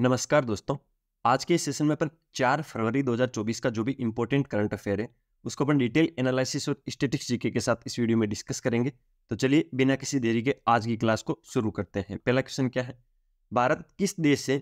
नमस्कार दोस्तों। आज के इस सेशन में अपन 4 फरवरी 2024 का जो भी इंपॉर्टेंट करंट अफेयर है उसको अपन डिटेल एनालिसिस और स्टैटिस्टिक्स जीके के साथ इस वीडियो में डिस्कस करेंगे। तो चलिए बिना किसी देरी के आज की क्लास को शुरू करते हैं। पहला क्वेश्चन क्या है, भारत किस देश से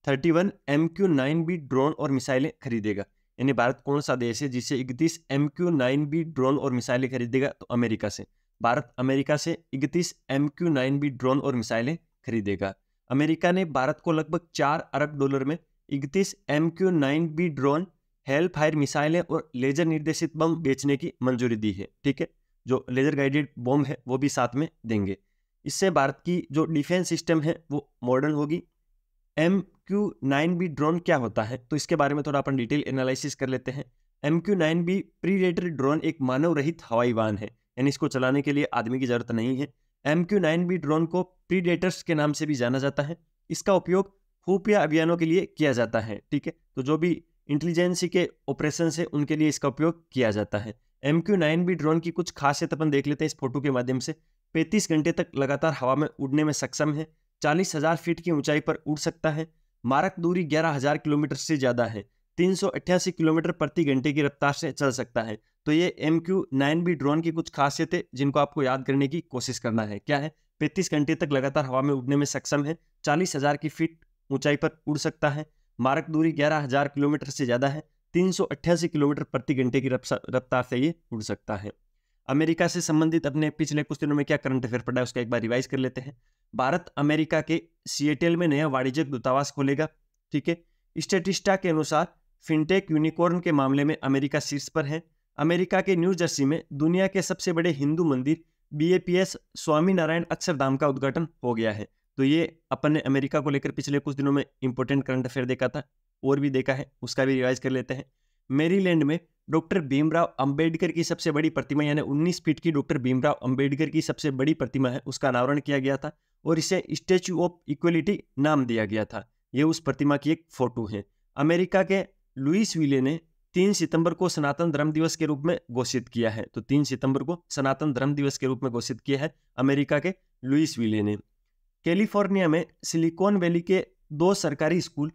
31 MQ-9B ड्रोन और मिसाइलें खरीदेगा? यानी भारत कौन सा देश है जिससे 31 MQ-9B ड्रोन और मिसाइलें खरीदेगा? तो अमेरिका से। भारत अमेरिका से 31 MQ-9B ड्रोन और मिसाइलें खरीदेगा। अमेरिका ने भारत को लगभग 4 अरब डॉलर में 31 MQ-9B ड्रोन, हेल फायर मिसाइलें और लेजर निर्देशित बम बेचने की मंजूरी दी है। ठीक है, जो लेजर गाइडेड बम है वो भी साथ में देंगे। इससे भारत की जो डिफेंस सिस्टम है वो मॉडर्न होगी। MQ-9B ड्रोन क्या होता है तो इसके बारे में थोड़ा अपन डिटेल एनालिसिस कर लेते हैं। MQ-9B प्रीडेटर ड्रोन एक मानव रहित हवाई वाहन है, यानी इसको चलाने के लिए आदमी की जरूरत नहीं है। MQ-9B ड्रोन को प्रीडेटर्स के नाम से भी जाना जाता है। इसका उपयोग खुफिया अभियानों के लिए किया जाता है। ठीक है, तो जो भी इंटेलिजेंसी के ऑपरेशन है उनके लिए इसका उपयोग किया जाता है। MQ-9B ड्रोन की कुछ खासियत अपन देख लेते हैं इस फोटो के माध्यम से। 35 घंटे तक लगातार हवा में उड़ने में सक्षम है। 40,000 फीट की ऊंचाई पर उड़ सकता है। मारक दूरी 11,000 किलोमीटर से ज्यादा है। 388 किलोमीटर प्रति घंटे की रफ्तार से चल सकता है। तो ये MQ-9B ड्रोन की कुछ खासियतें जिनको आपको याद करने की कोशिश करना है। क्या है? 35 घंटे तक लगातार हवा में उड़ने में सक्षम है। 40,000 की फीट ऊंचाई पर उड़ सकता है। मारक दूरी 11,000 किलोमीटर से ज्यादा है। 388 किलोमीटर प्रति घंटे की रफ्तार से ये उड़ सकता है। अमेरिका से संबंधित अपने पिछले कुछ दिनों में क्या करंट अफेयर पड़ा है उसका एक बार रिवाइज कर लेते हैं। भारत अमेरिका के सिएटल में नया वाणिज्यिक दूतावास खोलेगा। ठीक है, स्टैटिस्टा के अनुसार फिनटेक यूनिकॉर्न के मामले में अमेरिका शीर्ष पर है। अमेरिका के न्यू जर्सी में दुनिया के सबसे बड़े हिंदू मंदिर BAPS स्वामीनारायण अक्षरधाम का उद्घाटन हो गया है। तो ये अपन ने अमेरिका को लेकर पिछले कुछ दिनों में इंपॉर्टेंट करंट अफेयर देखा था और भी देखा है, उसका भी रिवाइज कर लेते हैं। मेरीलैंड में डॉक्टर भीमराव अंबेडकर की सबसे बड़ी प्रतिमा, यानी 19 फीट की डॉक्टर भीमराव अंबेडकर की सबसे बड़ी प्रतिमा है, उसका अनावरण किया गया था और इसे स्टैच्यू ऑफ इक्वलिटी नाम दिया गया था। यह उस प्रतिमा की एक फोटो है। अमेरिका के लुइस विले ने 3 सितंबर को सनातन धर्म दिवस के रूप में घोषित किया है। तो 3 सितंबर को सनातन धर्म दिवस के रूप में घोषित किया है अमेरिका के लुइस विले ने। कैलिफोर्निया में सिलिकॉन वैली के 2 सरकारी स्कूल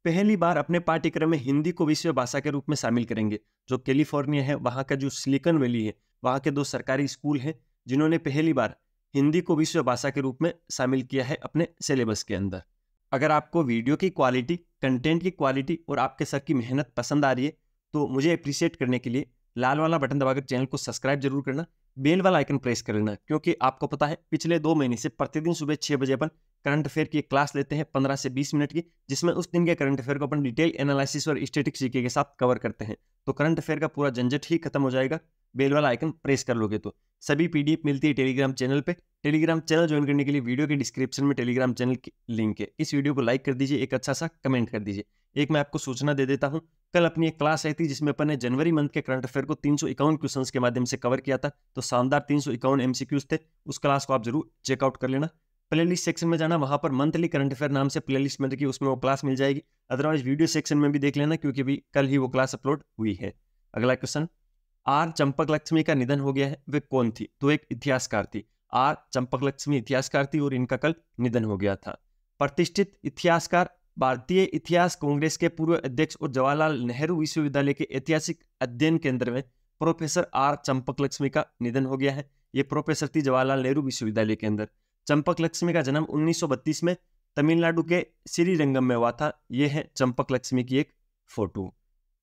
पहली बार अपने पाठ्यक्रम में हिंदी को विश्व भाषा के रूप में शामिल करेंगे। जो कैलिफोर्निया है वहां का जो सिलिकॉन वैली है वहां के 2 सरकारी स्कूल हैं जिन्होंने पहली बार हिंदी को विश्व भाषा के रूप में शामिल किया है अपने सिलेबस के अंदर। अगर आपको वीडियो की क्वालिटी, कंटेंट की क्वालिटी और आपके सर की मेहनत पसंद आ रही है तो मुझे अप्रिशिएट करने के लिए लाल वाला बटन दबाकर चैनल को सब्सक्राइब जरूर करना, बेल वाला आइकन प्रेस कर लेना, क्योंकि आपको पता है पिछले 2 महीने से प्रतिदिन सुबह 6 बजे अपन करंट अफेयर की एक क्लास लेते हैं 15 से 20 मिनट की, जिसमें उस दिन के करंट अफेयर को अपन डिटेल एनालिसिस और स्टैटिस्टिक्स जीके के साथ कवर करते हैं। तो करंट अफेयर का पूरा झंझट ही खत्म हो जाएगा बेल वाला आइकन प्रेस कर लोगे तो। सभी PDF मिलती है टेलीग्राम चैनल पे। टेलीग्राम चैनल ज्वाइन करने के लिए वीडियो के डिस्क्रिप्शन में टेलीग्राम चैनल की लिंक है। इस वीडियो को लाइक कर दीजिए, एक अच्छा सा कमेंट कर दीजिए। एक मैं आपको सूचना दे देता हूं, कल अपनी एक क्लास आई थी जिसमें अपन ने जनवरी मंथ के करंट अफेयर को 351 क्वेश्चंस के माध्यम से कवर किया था। तो शानदार 351 MCQs थे। उस क्लास को आप जरूर चेकआउट कर लेना। प्लेलिस्ट सेक्शन में जाना, वहां पर मंथली करंट अफेयर नाम से प्लेलिस्ट में रखी, उसमें वो क्लास मिल जाएगी। अदरवाइज वीडियो सेक्शन में भी देख लेना, क्योंकि अभी कल ही वो क्लास अपलोड हुई है। अगला क्वेश्चन, R चंपकलक्ष्मी का निधन हो गया है, वे कौन थी? तो एक इतिहासकार थी। R चंपकलक्ष्मी इतिहासकार थी और इनका कल निधन हो गया था। प्रतिष्ठित इतिहासकार, भारतीय इतिहास कांग्रेस के पूर्व अध्यक्ष और जवाहरलाल नेहरू विश्वविद्यालय के ऐतिहासिक अध्ययन केंद्र में प्रोफेसर R चंपकलक्ष्मी का निधन हो गया है। ये प्रोफेसर थी जवाहरलाल नेहरू विश्वविद्यालय के अंदर। चंपकलक्ष्मी का जन्म 1932 में तमिलनाडु के श्रीरंगम में हुआ था। यह है चंपकलक्ष्मी की एक फोटो।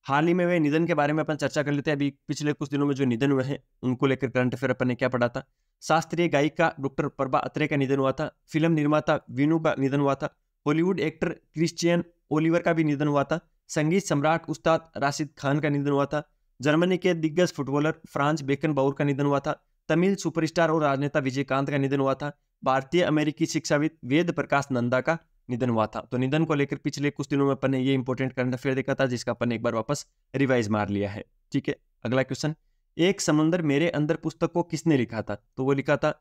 हाल ही में वे निधन के बारे में अपन चर्चा कर लेते हैं। अभी पिछले कुछ दिनों में जो निधन हुए हैं उनको लेकर करंट अफेयर अपन ने क्या पढ़ा था। शास्त्रीय गायिका डॉक्टर प्रभा अत्रे का निधन हुआ था। फिल्म निर्माता वीनू का निधन हुआ था। हॉलीवुड एक्टर क्रिश्चियन ओलिवर का भी निधन हुआ था। संगीत सम्राट उस्ताद राशिद खान का निधन हुआ था। जर्मनी के दिग्गज फुटबॉलर फ्रांज बेकनबाउर का निधन हुआ था। तमिल सुपरस्टार और राजनेता विजयकांत का निधन हुआ था। भारतीय अमेरिकी शिक्षाविद वेद प्रकाश नंदा का निधन हुआ था। तो निधन को लेकर पिछले कुछ दिनों में अपन ने ये इंपॉर्टेंट करंट अफेयर देखा था, जिसका अपन ने एक बार वापस रिवाइज मार लिया है। ठीक है, अगला क्वेश्चन, एक समुंदर मेरे अंदर पुस्तक को किसने लिखा था? तो वो लिखा था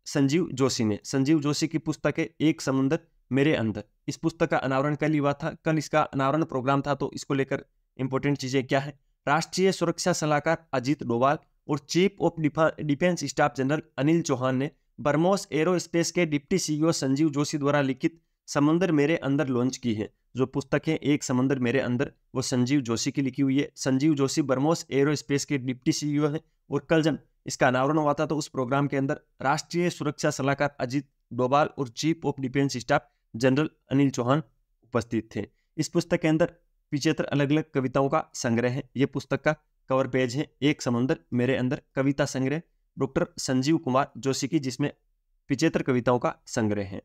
संजीव जोशी ने। संजीव जोशी की पुस्तक है एक समुंदर मेरे अंदर। इस पुस्तक का अनावरण कल हुआ था, कल इसका अनावरण प्रोग्राम था। तो इसको लेकर इंपॉर्टेंट चीजें क्या है, राष्ट्रीय सुरक्षा सलाहकार अजीत डोभाल और chief of defence staff general Anil Chauhan ने ब्रह्मोस एरोस्पेस के डिप्टी CEO संजीव जोशी द्वारा लिखित समुंदर मेरे अंदर लॉन्च की है। जो पुस्तक है एक समुंदर मेरे अंदर, वो संजीव जोशी की लिखी हुई है। संजीव जोशी ब्रह्मोस एरोस्पेस के डिप्टी सीईओ है और कल जब इसका अनावरण हुआ था तो उस प्रोग्राम के अंदर राष्ट्रीय सुरक्षा सलाहकार अजीत डोभाल और chief of defence staff general Anil Chauhan उपस्थित थे। इस पुस्तक के अंदर 75 अलग अलग कविताओं का संग्रह है। ये पुस्तक का कवर पेज है एक समुंदर मेरे अंदर कविता संग्रह डॉक्टर संजीव कुमार जोशी की, जिसमें 75 कविताओं का संग्रह है।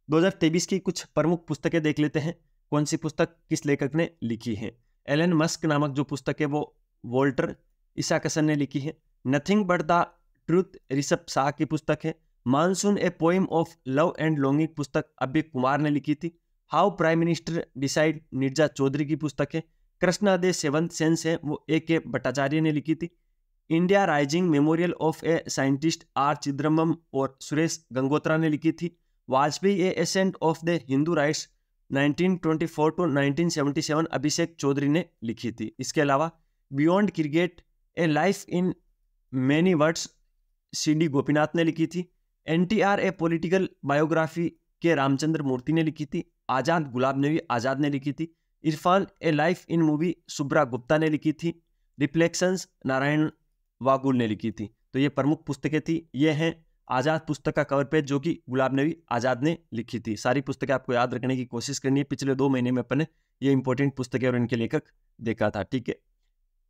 2023 की कुछ प्रमुख पुस्तकें देख लेते हैं। कौन सी पुस्तक किस लेखक ने लिखी है। एलन मस्क नामक जो पुस्तक है वो वोल्टर इसाकसन ने लिखी है। Nothing but the truth Rishabh Shah की पुस्तक है। Monsoon a poem of love and longing पुस्तक अभय कुमार ने लिखी थी। How prime minister decide Neerja Chaudhary की पुस्तक है। कृष्णा दे सेवंथ सेंस है वो A.K. भट्टाचार्य ने लिखी थी। India rising memorial of a scientist R Chidambaram और सुरेश गंगोत्रा ने लिखी थी। Vajpayee a ascent of the Hindu rights 1924 to 1977 Abhishek Chaudhary ने लिखी थी। इसके अलावा beyond cricket a life in many words C.D. Gopinath ने लिखी थी। NTR ए पॉलिटिकल बायोग्राफी के रामचंद्र मूर्ति ने लिखी थी। आजाद गुलाब नबी आजाद ने लिखी थी। इरफान ए लाइफ इन मूवी सुब्रा गुप्ता ने लिखी थी। रिफ्लेक्शंस नारायण वागुल ने लिखी थी। तो ये प्रमुख पुस्तकें थी। ये हैं आजाद पुस्तक का कवर पेज जो कि गुलाब नबी आजाद ने लिखी थी। सारी पुस्तकें आपको याद रखने की कोशिश करनी है। पिछले 2 महीने में अपन ने ये इंपॉर्टेंट पुस्तकें और इनके लेखक देखा था। ठीक है,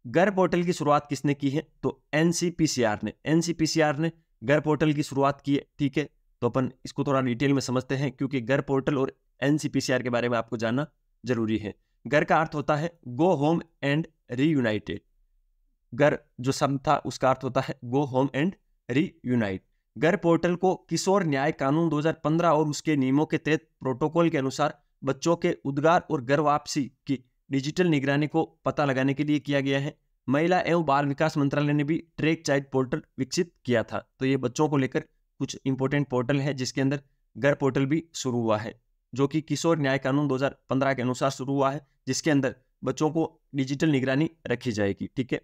घर पोर्टल की शुरुआत किसने की है तो NCPCR ने घर पोर्टल की शुरुआत की है। ठीक है, तो अपन इसको थोड़ा डिटेल में समझते हैं क्योंकि घर पोर्टल और NCPCR के बारे में आपको जानना जरूरी है। घर का अर्थ होता है गो होम एंड रीयूनाइटेड। घर जो शब्द था उसका अर्थ होता है गो होम एंड रीयूनाइट। घर पोर्टल को किशोर न्याय कानून 2015 और उसके नियमों के तहत प्रोटोकॉल के अनुसार बच्चों के उद्गार और घर वापसी की डिजिटल निगरानी को पता लगाने के लिए किया गया है। महिला एवं बाल विकास मंत्रालय ने भी ट्रैक चाइल्ड पोर्टल विकसित किया था। तो ये बच्चों को लेकर कुछ इंपॉर्टेंट पोर्टल है जिसके अंदर घर पोर्टल भी शुरू हुआ है जो कि किशोर न्याय कानून 2015 के अनुसार शुरू हुआ है, जिसके अंदर बच्चों को डिजिटल निगरानी रखी जाएगी। ठीक है,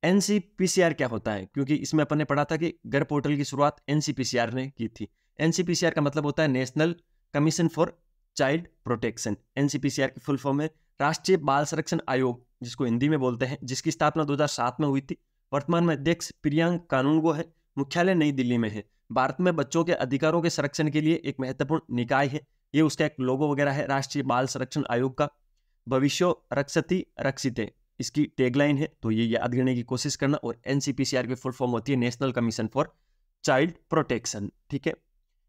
NCPCR क्या होता है क्योंकि इसमें अपन ने पढ़ा था कि घर पोर्टल की शुरुआत NCPCR ने की थी। NCPCR का मतलब होता है national commission for child protection. NCPCR की फुल फॉर्म है राष्ट्रीय बाल संरक्षण आयोग, जिसको हिंदी में बोलते हैं, जिसकी स्थापना 2007 में हुई थी। वर्तमान में अध्यक्ष प्रियांक कानूनगो है। मुख्यालय नई दिल्ली में है। भारत में बच्चों के अधिकारों के संरक्षण के लिए एक महत्वपूर्ण निकाय है। ये उसका एक लोगो वगैरह है राष्ट्रीय बाल संरक्षण आयोग का। भविष्यो रक्षति रक्षिते इसकी टैगलाइन है, तो ये याद करने की कोशिश करना। और NCPCR की फुल फॉर्म होती है national commission for child protection. ठीक है,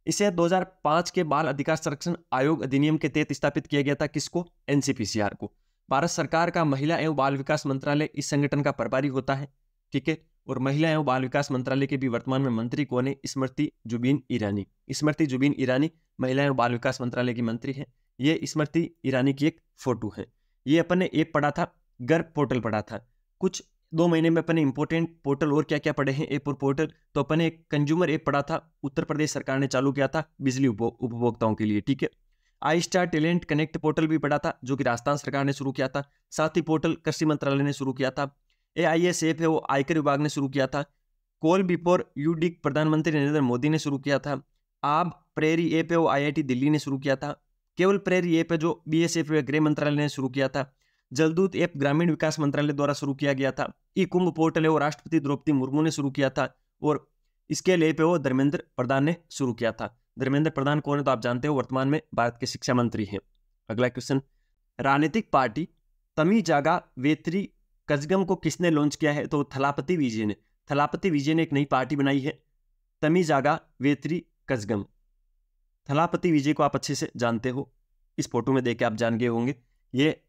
इसे 2005 के बाल अधिकार संरक्षण आयोग अधिनियम के तहत स्थापित किया गया था। किसको? NCPCR को। भारत सरकार का महिला एवं बाल विकास मंत्रालय इस संगठन का प्रभारी होता है। ठीक है, और महिला एवं बाल विकास मंत्रालय के भी वर्तमान में मंत्री कौन है? स्मृति जुबिन ईरानी। स्मृति जुबिन ईरानी महिला एवं बाल विकास मंत्रालय की मंत्री है। ये स्मृति ईरानी की एक फोटो है। ये अपन ने ऐप पढ़ा था, घर पोर्टल पढ़ा था। कुछ 2 महीने में अपन ने इंपॉर्टेंट पोर्टल और क्या क्या पढ़े हैं ऐप और पोर्टल। तो अपन ने एक कंज्यूमर ऐप पढ़ा था, उत्तर प्रदेश सरकार ने चालू किया था बिजली उपभोक्ताओं के लिए। ठीक है, आई स्टार टैलेंट कनेक्ट पोर्टल भी पढ़ा था जो कि राजस्थान सरकार ने शुरू किया था। साथ ही पोर्टल कृषि मंत्रालय ने शुरू किया था। AIS ऐप है वो आयकर विभाग ने शुरू किया था। कॉल बिफोर यू डिग प्रधानमंत्री नरेंद्र मोदी ने शुरू किया था। आब प्रेरी ऐप है वो IIT दिल्ली ने शुरू किया था। केवल प्रेरी ऐप है जो BSF गृह मंत्रालय ने शुरू किया था। जलदूत ऐप ग्रामीण विकास मंत्रालय द्वारा शुरू किया गया था। ई कुंभ पोर्टल है वो राष्ट्रपति द्रौपदी मुर्मू ने शुरू किया था। और स्केल ऐप है वो धर्मेंद्र प्रधान ने शुरू किया था। धर्मेंद्र प्रधान कौन है तो आप जानते हो, वर्तमान में भारत के शिक्षा मंत्री हैं। अगला क्वेश्चन, राजनीतिक पार्टी तमी जागा वेत्री कजगम को किसने लॉन्च किया है तो थलापति विजय ने। थलापति विजय ने एक नई पार्टी बनाई है, तमी जागा वेत्री कजगम। थलापति विजय को आप अच्छे से जानते हो, इस फोटो में देख के आप जान गए होंगे। ये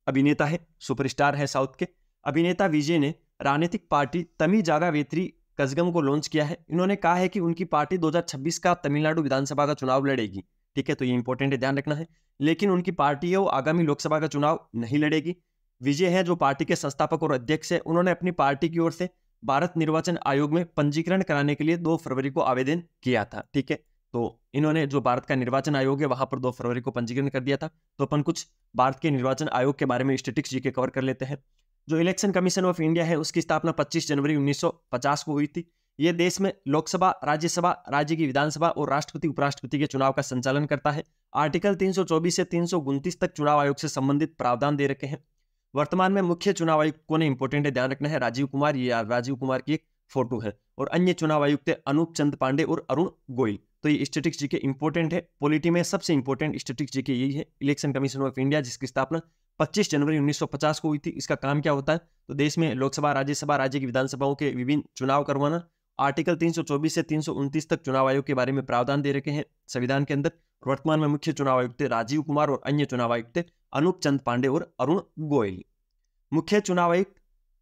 अभिनेता है, सुपरस्टार है साउथ के। अभिनेता विजय ने राजनीतिक पार्टी तमी जागा वेत्री कजगम को लॉन्च किया है। इन्होंने कहा है कि उनकी पार्टी 2026 का तमिलनाडु विधानसभा का चुनाव लड़ेगी। ठीक है, तो ये इंपॉर्टेंट है, ध्यान रखना है। लेकिन उनकी पार्टी है वो आगामी लोकसभा का चुनाव नहीं लड़ेगी। विजय है जो पार्टी के संस्थापक और अध्यक्ष है, उन्होंने अपनी पार्टी की ओर से भारत निर्वाचन आयोग में पंजीकरण कराने के लिए 2 फरवरी को आवेदन किया था। ठीक है, तो इन्होंने जो भारत का निर्वाचन आयोग है वहां पर 2 फरवरी को पंजीकरण कर दिया था। तो अपन कुछ भारत के निर्वाचन आयोग के बारे में स्टैटिस्टिक्स जीके कवर कर लेते हैं। जो इलेक्शन कमीशन ऑफ इंडिया है उसकी स्थापना 25 जनवरी 1950 को हुई थी। यह देश में लोकसभा, राज्यसभा, राज्य की विधानसभा और राष्ट्रपति उपराष्ट्रपति के चुनाव का संचालन करता है। आर्टिकल 324 से 329 तक चुनाव आयोग से संबंधित प्रावधान दे रखे हैं। वर्तमान में मुख्य चुनाव आयुक्त कौन है, इंपॉर्टेंट है, ध्यान रखना है, राजीव कुमार। ये राजीव कुमार की एक फोटो है। और अन्य चुनाव आयुक्त है अनूप चंद पांडे और अरुण गोयल। तो ये स्टैटिस्टिक्स जीके इंपॉर्टेंट है। पॉलिटी में सबसे इंपॉर्टेंट स्टैटिस्टिक्स जीके यही है। इलेक्शन कमीशन ऑफ इंडिया, जिसकी स्थापना 25 जनवरी 1950 को हुई थी। इसका काम क्या होता है, तो देश में लोकसभा, राज्यसभा, राज्य की विधानसभाओं के विभिन्न चुनाव करवाना। आर्टिकल 324 से 329 तक चुनाव आयोग के बारे में प्रावधान दे रखे हैं संविधान के अंदर। वर्तमान में मुख्य चुनाव आयुक्त राजीव कुमार और अन्य चुनाव आयुक्त अनूप चंद पांडे और अरुण गोयल। मुख्य चुनाव आयुक्त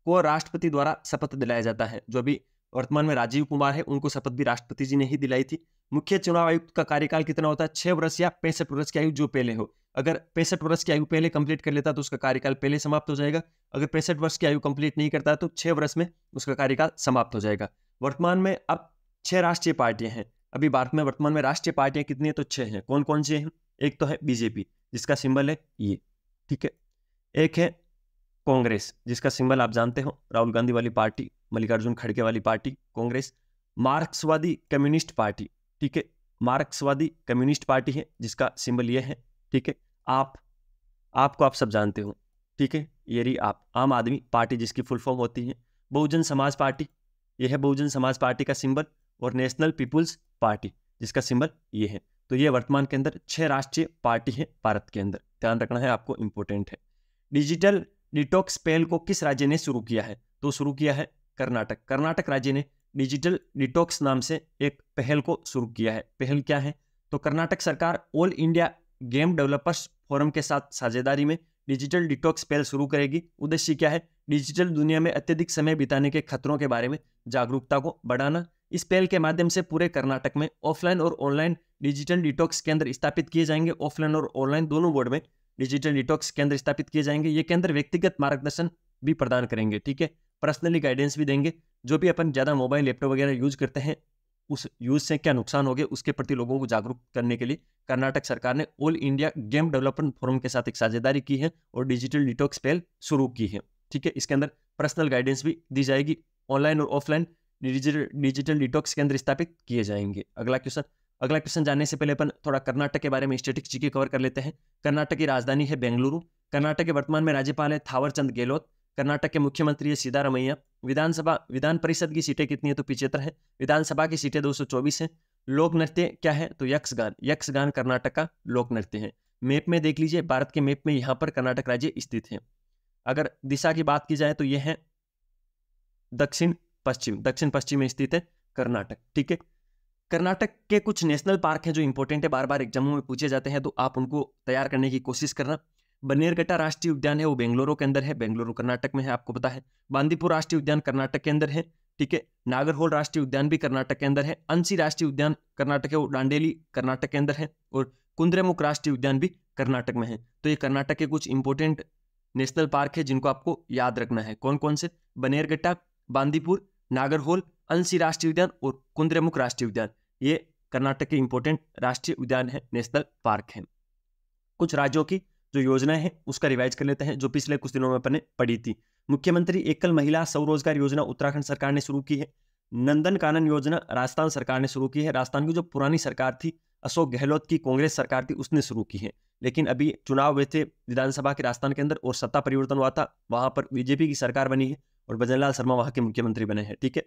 को राष्ट्रपति द्वारा शपथ दिलाया जाता है। जो अभी वर्तमान में राजीव कुमार है, उनको शपथ भी राष्ट्रपति जी ने ही दिलाई थी। मुख्य चुनाव आयुक्त का कार्यकाल कितना होता है, 6 वर्ष या 65 वर्ष की आयु जो पहले हो। अगर 65 वर्ष की आयु पहले कंप्लीट कर लेता तो उसका कार्यकाल पहले समाप्त हो जाएगा। अगर 65 वर्ष की आयु कंप्लीट नहीं करता तो 6 वर्ष में उसका कार्यकाल समाप्त हो जाएगा। वर्तमान में अब 6 राष्ट्रीय पार्टियां हैं। अभी भारत में वर्तमान में राष्ट्रीय पार्टियां कितनी है, तो 6 हैं। कौन कौन से हैं, एक तो है बीजेपी, जिसका सिंबल है ये, ठीक है। एक है कांग्रेस, जिसका सिंबल आप जानते हो, राहुल गांधी वाली पार्टी, मल्लिकार्जुन खड़गे वाली पार्टी कांग्रेस। मार्क्सवादी कम्युनिस्ट पार्टी, ठीक है, मार्क्सवादी कम्युनिस्ट पार्टी है, जिसका सिंबल ये है, ठीक है। आपको आप सब जानते हो, ठीक है, ये रही आप। आम आदमी पार्टी, जिसकी फुल फॉर्म होती है। बहुजन समाज पार्टी, ये है बहुजन समाज पार्टी का सिंबल। और नेशनल पीपुल्स पार्टी, जिसका सिंबल ये है। तो ये वर्तमान के अंदर 6 राष्ट्रीय पार्टी है भारत के अंदर, ध्यान रखना है आपको, इंपॉर्टेंट है। डिजिटल डिटॉक्स पहल को किस राज्य ने शुरू किया है, तो शुरू किया है कर्नाटक। कर्नाटक राज्य ने डिजिटल डिटॉक्स नाम से एक पहल को शुरू किया है। पहल क्या है, तो कर्नाटक सरकार all India game developers forum के साथ साझेदारी में डिजिटल डिटॉक्स पहल शुरू करेगी। उद्देश्य क्या है, डिजिटल दुनिया में अत्यधिक समय बिताने के खतरों के बारे में जागरूकता को बढ़ाना। इस पहल के माध्यम से पूरे कर्नाटक में ऑफलाइन और ऑनलाइन डिजिटल डिटॉक्स केंद्र स्थापित किए जाएंगे। ऑफलाइन और ऑनलाइन दोनों बोर्ड में डिजिटल डिटॉक्स केंद्र स्थापित किए जाएंगे। ये केंद्र व्यक्तिगत मार्गदर्शन भी प्रदान करेंगे, ठीक है, पर्सनली गाइडेंस भी देंगे। जो भी अपन ज्यादा मोबाइल लैपटॉप वगैरह यूज करते हैं, उस यूज से क्या नुकसान हो गए उसके प्रति लोगों को जागरूक करने के लिए कर्नाटक सरकार ने all India game development forum के साथ एक साझेदारी की है और डिजिटल डिटॉक्स पहल शुरू की है, ठीक है। इसके अंदर पर्सनल गाइडेंस भी दी जाएगी। ऑनलाइन और ऑफलाइन डिजिटल डिटॉक्स केंद्र स्थापित किए जाएंगे। अगला क्वेश्चन जानने से पहले अपन थोड़ा कर्नाटक के बारे में स्टैटिस्टिक्स जीके कवर कर लेते हैं। कर्नाटक की राजधानी है बेंगलुरु। कर्नाटक के वर्तमान में राज्यपाल है थावरचंद गहलोत। कर्नाटक के मुख्यमंत्री है सिद्धारमैया। विधान परिषद की सीटें कितनी है, तो 75 है। विधानसभा की सीटें 224 है। लोक नृत्य क्या है, तो यक्षगान कर्नाटक का लोक नृत्य है। मैप में देख लीजिए, भारत के मैप में यहाँ पर कर्नाटक राज्य स्थित है। अगर दिशा की बात की जाए तो यह है दक्षिण पश्चिम में स्थित है कर्नाटक, ठीक है। कर्नाटक के कुछ नेशनल पार्क हैं जो इंपॉर्टेंट है, बार बार एग्जामों में पूछे जाते हैं, तो आप उनको तैयार करने की कोशिश करना। बन्नेरघट्टा राष्ट्रीय उद्यान है, वो बेंगलुरु के अंदर है, बेंगलुरु कर्नाटक में है, आपको पता है। बांदीपुर राष्ट्रीय उद्यान कर्नाटक के अंदर है, ठीक है। नागरहोल राष्ट्रीय उद्यान भी कर्नाटक के अंदर है। अंसी राष्ट्रीय उद्यान कर्नाटक है, वो दांडेली कर्नाटक के अंदर है। और कुंद्रेमुख राष्ट्रीय उद्यान भी कर्नाटक में है। तो ये कर्नाटक के कुछ इंपॉर्टेंट नेशनल पार्क है जिनको आपको याद रखना है। कौन कौन से, बन्नेरघट्टा, बांदीपुर, नागरहोल, अंसी राष्ट्रीय उद्यान और कुंद्रेमुख राष्ट्रीय उद्यान, ये कर्नाटक के इंपॉर्टेंट राष्ट्रीय उद्यान है, नेशनल पार्क है। कुछ राज्यों की जो योजनाएं हैं उसका रिवाइज कर लेते हैं, जो पिछले कुछ दिनों में अपने पढ़ी थी। मुख्यमंत्री एकल महिला स्वरोजगार योजना उत्तराखंड सरकार ने शुरू की है। नंदन कानन योजना राजस्थान सरकार ने शुरू की है। राजस्थान की जो पुरानी सरकार थी, अशोक गहलोत की कांग्रेस सरकार थी, उसने शुरू की है। लेकिन अभी चुनाव हुए थे विधानसभा के राजस्थान के अंदर और सत्ता परिवर्तन हुआ था, वहां पर बीजेपी की सरकार बनी है और भजनलाल शर्मा वहां के मुख्यमंत्री बने हैं, ठीक है।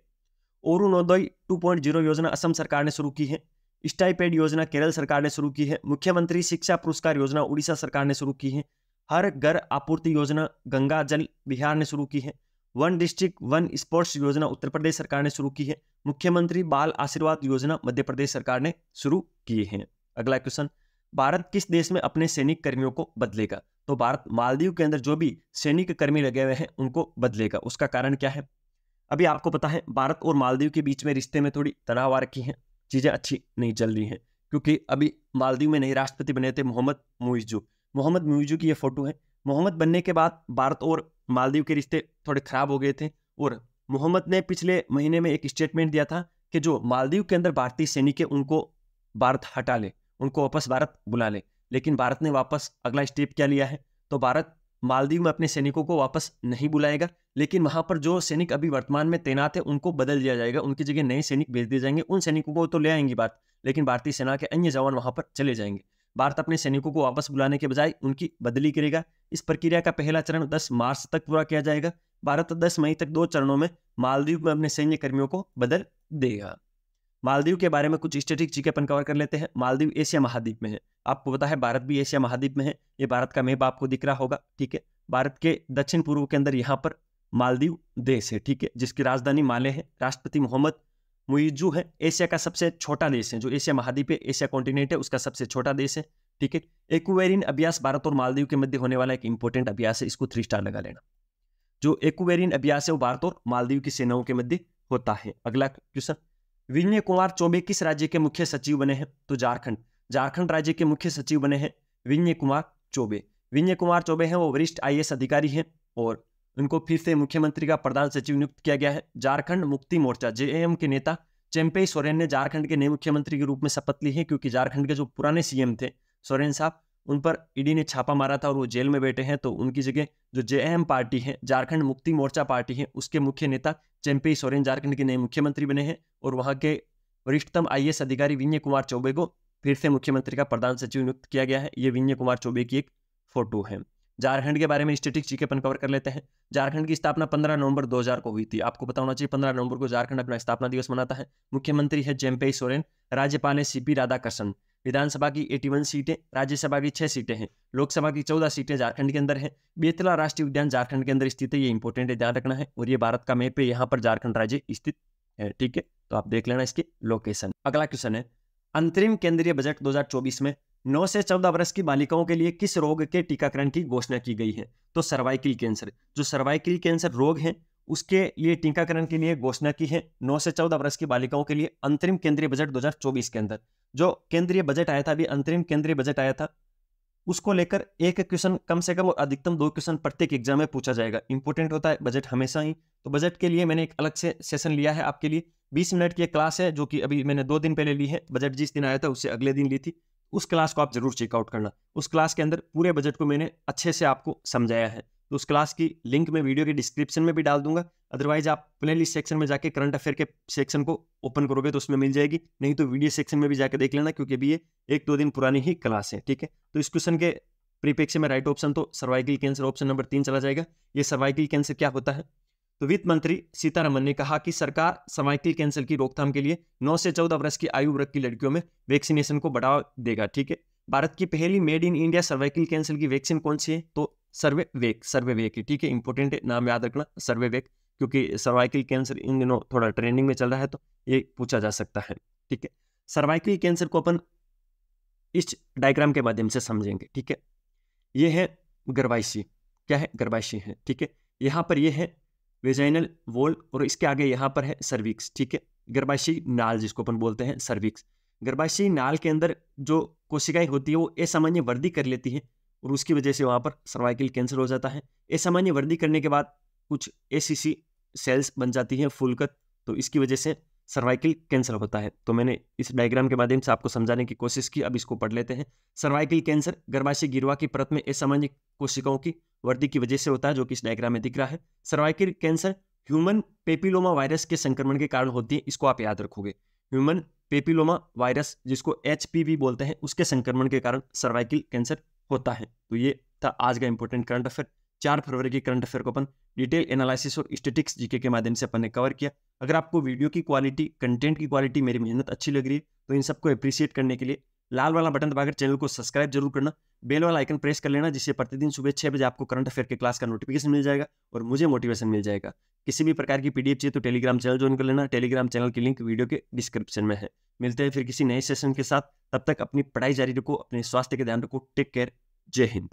अरुणोदय 2.0 योजना असम सरकार ने शुरू की है। स्टाइपेंड योजना केरल सरकार ने शुरू की है। मुख्यमंत्री शिक्षा पुरस्कार योजना उड़ीसा सरकार ने शुरू की है। हर घर आपूर्ति योजना गंगा जल बिहार ने शुरू की है। वन डिस्ट्रिक्ट वन स्पोर्ट्स योजना उत्तर प्रदेश सरकार ने शुरू की है। मुख्यमंत्री बाल आशीर्वाद योजना मध्य प्रदेश सरकार ने शुरू की है। अगला क्वेश्चन, भारत किस देश में अपने सैनिक कर्मियों को बदलेगा, तो भारत मालदीव के अंदर जो भी सैनिक कर्मी लगे हुए हैं उनको बदलेगा। उसका कारण क्या है, अभी आपको पता है भारत और मालदीव के बीच में रिश्ते में थोड़ी तनाव आ रखी है, चीजें अच्छी नहीं चल रही हैं, क्योंकि अभी मालदीव में नए राष्ट्रपति बने थे मोहम्मद मुइज़्ज़ू की ये फोटो है। मोहम्मद बनने के बाद भारत और मालदीव के रिश्ते थोड़े खराब हो गए थे और मोहम्मद ने पिछले महीने में एक स्टेटमेंट दिया था कि जो मालदीव के अंदर भारतीय सैनिक है उनको भारत हटा ले, उनको वापस भारत बुला ले। लेकिन भारत ने वापस अगला स्टेप क्या लिया है, तो भारत मालदीव में अपने सैनिकों को वापस नहीं बुलाएगा, लेकिन वहां पर जो सैनिक अभी वर्तमान में तैनात है उनको बदल दिया जाएगा, उनकी जगह नए सैनिक भेज दिए जाएंगे। उन सैनिकों को तो ले आएंगी बात, लेकिन भारतीय सेना के अन्य जवान वहां पर चले जाएंगे। भारत अपने सैनिकों को वापस बुलाने के बजाय उनकी बदली करेगा। इस प्रक्रिया का पहला चरण 10 मार्च तक पूरा किया जाएगा। भारत 10 मई तक 2 चरणों में मालदीव में अपने सैन्य कर्मियों को बदल देगा। मालदीव के बारे में कुछ स्टैटिक चीजें अपन कवर कर लेते हैं। मालदीव एशिया महाद्वीप में है, आपको पता है भारत भी एशिया महाद्वीप में है। ये भारत का मैप आपको दिख रहा होगा, ठीक है। भारत के दक्षिण पूर्व के अंदर यहाँ पर मालदीव देश है, ठीक है, जिसकी राजधानी माले है। राष्ट्रपति मोहम्मद मुइज्जू है। एशिया का सबसे छोटा देश है, जो एशिया महाद्वीप है, एशिया कॉन्टिनेंट है, उसका सबसे छोटा देश है, ठीक है। एक्वेरिन अभ्यास भारत और मालदीव के मध्य होने वाला एक इंपॉर्टेंट अभ्यास है, इसको 3 स्टार लगा लेना। जो एक्वेरिन अभ्यास है वो भारत और मालदीव की सेनाओं के मध्य होता है। अगला क्वेश्चन, विनय कुमार चौबे किस राज्य के मुख्य सचिव बने हैं? तो झारखंड राज्य के मुख्य सचिव बने हैं विनय कुमार चौबे। विनय कुमार चौबे हैं वो वरिष्ठ IAS अधिकारी हैं और उनको फिर से मुख्यमंत्री का प्रधान सचिव नियुक्त किया गया है। झारखंड मुक्ति मोर्चा JAM के नेता चेम्पई सोरेन ने झारखंड के नए मुख्यमंत्री के रूप में शपथ ली है, क्योंकि झारखंड के जो पुराने CM थे सोरेन साहब, उन पर ईडी ने छापा मारा था और वो जेल में बैठे हैं। तो उनकी जगह जो JAM पार्टी है, झारखंड मुक्ति मोर्चा पार्टी है, उसके मुख्य नेता चेम्पई सोरेन झारखंड के नए मुख्यमंत्री बने हैं और वहां के वरिष्ठतम IAS अधिकारी विनय कुमार चौबे को फिर से मुख्यमंत्री का प्रधान सचिव नियुक्त किया गया है। ये विनय कुमार चौबे की एक फोटो है। झारखंड के बारे में स्टैटिक चीजें अपन कवर कर लेते हैं। झारखंड की स्थापना 15 नवंबर 2000 को हुई थी। आपको पता होना चाहिए 15 नवंबर को झारखंड अपना स्थापना दिवस मनाता है। मुख्यमंत्री है चेम्पई सोरेन, राज्यपाल है CP राधाकृष्णन। विधानसभा की 81 सीटें, राज्यसभा की 6 सीटें हैं, लोकसभा की 14 सीटें झारखंड के अंदर है। बेतला राष्ट्रीय उद्यान झारखंड के अंदर स्थित है, ये इंपॉर्टेंट है, ध्यान रखना है। और ये भारत का मैप है, यहाँ पर झारखंड राज्य स्थित है, ठीक है, तो आप देख लेना इसकी लोकेशन। अगला क्वेश्चन है, अंतरिम केंद्रीय बजट 2024 में 9 से 14 वर्ष की बालिकाओं के लिए किस रोग के टीकाकरण की घोषणा की गई है? तो सर्वाइकल कैंसर, जो सर्वाइकल कैंसर रोग है उसके लिए टीकाकरण के लिए घोषणा की है 9 से 14 वर्ष की बालिकाओं के लिए अंतरिम केंद्रीय बजट 2024 के अंदर। जो केंद्रीय बजट आया था, अभी अंतरिम केंद्रीय बजट आया था, उसको लेकर एक क्वेश्चन कम से कम और अधिकतम 2 क्वेश्चन प्रत्येक एग्जाम में पूछा जाएगा। इंपॉर्टेंट होता है बजट हमेशा ही। तो बजट के लिए मैंने एक अलग से सेशन लिया है आपके लिए, 20 मिनट की एक क्लास है, जो कि अभी मैंने 2 दिन पहले ली है। बजट जिस दिन आया था उससे अगले दिन ली थी। उस क्लास को आप जरूर चेकआउट करना। उस क्लास के अंदर पूरे बजट को मैंने अच्छे से आपको समझाया है। तो उस क्लास की लिंक मैं वीडियो के डिस्क्रिप्शन में भी डाल दूंगा। अदरवाइज आप प्लेलिस्ट सेक्शन में जाके करंट अफेयर के सेक्शन को ओपन करोगे तो उसमें मिल जाएगी, नहीं तो वीडियो सेक्शन में भी जाके देख लेना, क्योंकि अभी ये 1-2 दिन पुरानी ही क्लास है, ठीक है। तो इस क्वेश्चन के प्रीपेक्ष में राइट ऑप्शन तो सर्वाइकल कैंसर ऑप्शन नंबर 3 चला जाएगा। ये सर्वाइकल कैंसर क्या होता है? तो वित्त मंत्री सीतारमन ने कहा कि सरकार सर्वाइकल कैंसर की रोकथाम के लिए 9 से 14 वर्ष की आयु वर्ग की लड़कियों में वैक्सीनेशन को बढ़ावा देगा, ठीक है। भारत की पहली made in India cervical cancer की वैक्सीन कौन सी है? तो सर्वेवेक है, ठीक है, इंपॉर्टेंट है, नाम याद रखना सर्वेवेक, क्योंकि सर्वाइकल कैंसर इन दिनों थोड़ा ट्रेंडिंग में चल रहा है, तो ये पूछा जा सकता है, ठीक है। सर्वाइकल कैंसर को अपन इस डायग्राम के माध्यम से समझेंगे, ठीक है। ये है गर्भाशय, क्या है? गर्भाशय है, ठीक है। यहाँ पर ये है वेजाइनल वॉल और इसके आगे यहाँ पर है सर्विक्स, ठीक है। गर्भाशय नाल जिसको अपन बोलते हैं सर्विक्स। गर्भाशय नाल के अंदर जो कोशिकाएं होती है वो असामान्य वृद्धि कर लेती है और उसकी वजह से वहाँ पर सर्वाइकल कैंसर हो जाता है। असामान्य वृद्धि करने के बाद कुछ ACC सेल्स बन जाती हैं फूलकर, तो इसकी वजह से सर्वाइकल कैंसर होता है। तो मैंने इस डायग्राम के माध्यम से आपको समझाने की कोशिश की, अब इसको पढ़ लेते हैं। सर्वाइकल कैंसर गर्भाशय गिरवा की परत में असामान्य कोशिकाओं की वृद्धि की वजह से होता है, जो कि इस डायग्राम में दिख रहा है। Cervical cancer human papilloma virus के संक्रमण के कारण होती है, इसको आप याद रखोगे। ह्यूमन पेपिलोमा वायरस जिसको HPV बोलते हैं, उसके संक्रमण के कारण सर्वाइकल कैंसर होता है। तो ये था आज का इंपॉर्टेंट करंट अफेयर। 4 फरवरी की करंट अफेयर को अपन डिटेल एनालिसिस और स्टैटिक्स जीके के माध्यम से अपन ने कवर किया। अगर आपको वीडियो की क्वालिटी, कंटेंट की क्वालिटी, मेरी मेहनत अच्छी लग रही है तो इन सबको अप्रिशिएट करने के लिए लाल वाला बटन दबाकर चैनल को सब्सक्राइब जरूर करना, बेल वाला आइकन प्रेस कर लेना, जिससे प्रतिदिन सुबह 6 बजे आपको करंट अफेयर के क्लास का नोटिफिकेशन मिल जाएगा और मुझे मोटिवेशन मिल जाएगा। किसी भी प्रकार की PDF चाहिए तो टेलीग्राम चैनल ज्वाइन कर लेना। टेलीग्राम चैनल की लिंक वीडियो के डिस्क्रिप्शन में है। मिलते हैं फिर किसी नए सेशन के साथ, तब तक अपनी पढ़ाई जारी रखो, अपने स्वास्थ्य का ध्यान रखो। टेक केयर, जय हिंद।